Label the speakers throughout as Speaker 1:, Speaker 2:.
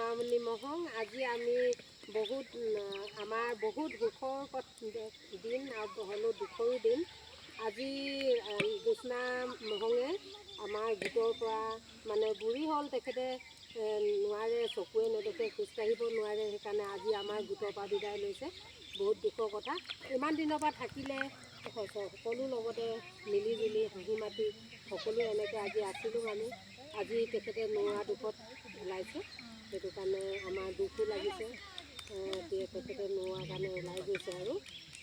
Speaker 1: মামনি মহং। আজি আমি বহুত আমাৰ বহুত সুখৰ দিন আৰু হ'লেও দুখৰো দিন। আজি জ্যোৎস্না মহঙে আমাৰ গোটৰ পৰা মানে বুঢ়ী হ'ল, তেখেতে নোৱাৰে, চকুৱে নেদেখে, খোজকাঢ়িব নোৱাৰে, সেইকাৰণে আজি আমাৰ গোটৰ পৰা বিদায় লৈছে। বহুত দুখৰ কথা। ইমান দিনৰ পৰা থাকিলে সকলো লগতে মিলি জুলি হাঁহি মাতি সকলো এনেকৈ আজি আছিলোঁ আমি। আজি তেখেতে নোৱা দুখত ওলাইছে, সেইটো কাৰণে আমাৰ দুখো লাগিছে। তেখেতে নোৱাৰ কাৰণে ওলাই গৈছে আৰু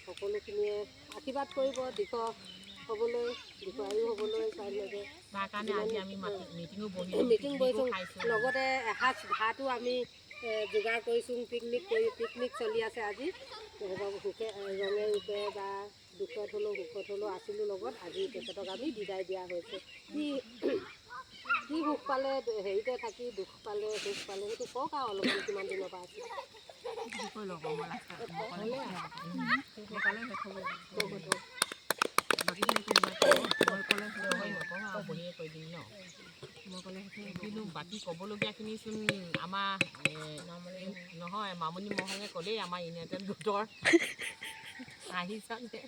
Speaker 1: সকলোখিনিয়ে আশীৰ্বাদ কৰিব দীৰ্ঘ হ'বলৈ, দীৰ্ঘায়ু হ'বলৈ। মিটিং বহিছোঁ, লগতে এসাঁজ ভাতো আমি যোগাৰ কৰিছোঁ। পিকনিক চলি আছে আজি। ৰঙে ৰূপে বা দুখত হ'লেও সুখত হ'লেও আছিলোঁ লগত। আজি তেখেতক আমি বিদায় দিয়া হৈছে। কি সুখ পালে হেৰিতে থাকি, দুখ পালে সুখ পালে, সেইটো কওক আৰু অলপমান কিমান দিনৰ পৰা আছে।
Speaker 2: কিন্তু বাকী ক'বলগীয়াখিনিচোন আমাৰ নহয়, মামনি মহঙে ক'লেই আমাৰ ইউনাইটেড গোটৰ আহিছানে।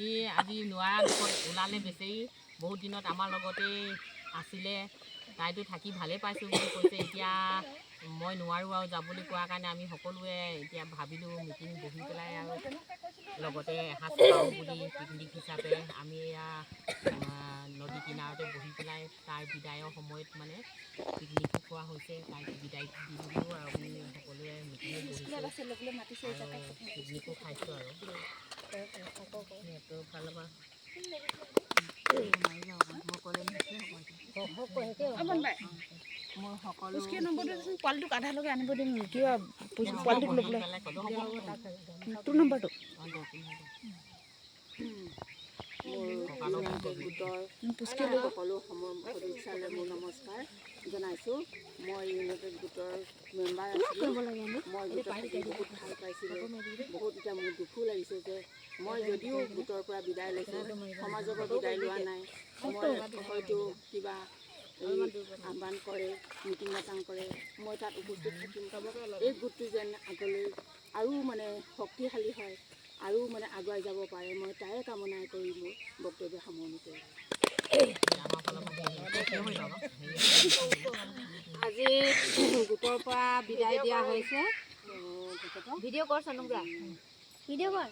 Speaker 2: ই আজি নোৱাৰা দুখত ওলালে বেচেৰি। বহুত দিনত আমাৰ লগতেই আছিলে, তাইতো থাকি ভালেই পাইছোঁ বুলি কৈছে। এতিয়া মই নোৱাৰোঁ আৰু যাবলৈ কোৱাৰ কাৰণে আমি সকলোৱে এতিয়া ভাবিলোঁ মিটিং বহি পেলাই আৰু লগতে এসাঁজ খাওঁ বুলি পিকনিক হিচাপে আমি এয়া নদী কিনাৰতে বহি পেলাই তাইৰ বিদায়ৰ সময়ত মানে পিকনিকো খোৱা হৈছে। তাইক বিদায় দি দিলোঁ আৰু আমি সকলোৱে মিটিঙো বহিছোঁ আৰু পিকনিকো খাইছোঁ আৰু সিহঁতৰ ফালৰ পৰা
Speaker 3: পোৱালিটোক আধালৈকে আনিব দিম, কিবা পোৱালিটোক ল'বলৈ তোৰ নম্বৰটো
Speaker 1: গোটৰ সকলো সদস্যালৈ মোৰ নমস্কাৰ জনাইছোঁ। মই ইউনাইটেড গোটৰ মেম্বাৰ আছিলোঁ। মই গোটত থাকি বহুত ভাল পাইছিলোঁ। বহুত এতিয়া মোৰ দুখো লাগিছে যে মই যদিও গোটৰ পৰা বিদায় লৈছোঁ, সমাজৰ পৰা বিদায় লোৱা নাই। মই হয়তো কিবা আহ্বান কৰে, মিটিং মাটাং কৰে, মই তাত উপস্থিত থাকিম। এই গোটটো যেন আগলৈ আৰু মানে শক্তিশালী হয়, আৰু মানে আগুৱাই যাব পাৰে, মই তাৰে কামনা কৰি মোৰ বক্তব্য সামৰণি কৰিছোঁ। আজি গোটৰ পৰা বিদায় দিয়া হৈছে। ভিডিঅ' কৰ চানুগ্ৰা, ভিডিঅ' কৰ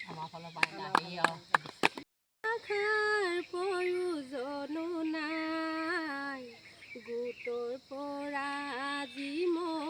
Speaker 2: আমাৰ ফালৰ পৰা
Speaker 1: প্ৰয়োজনো নাই গোটৰ পৰা আজি মই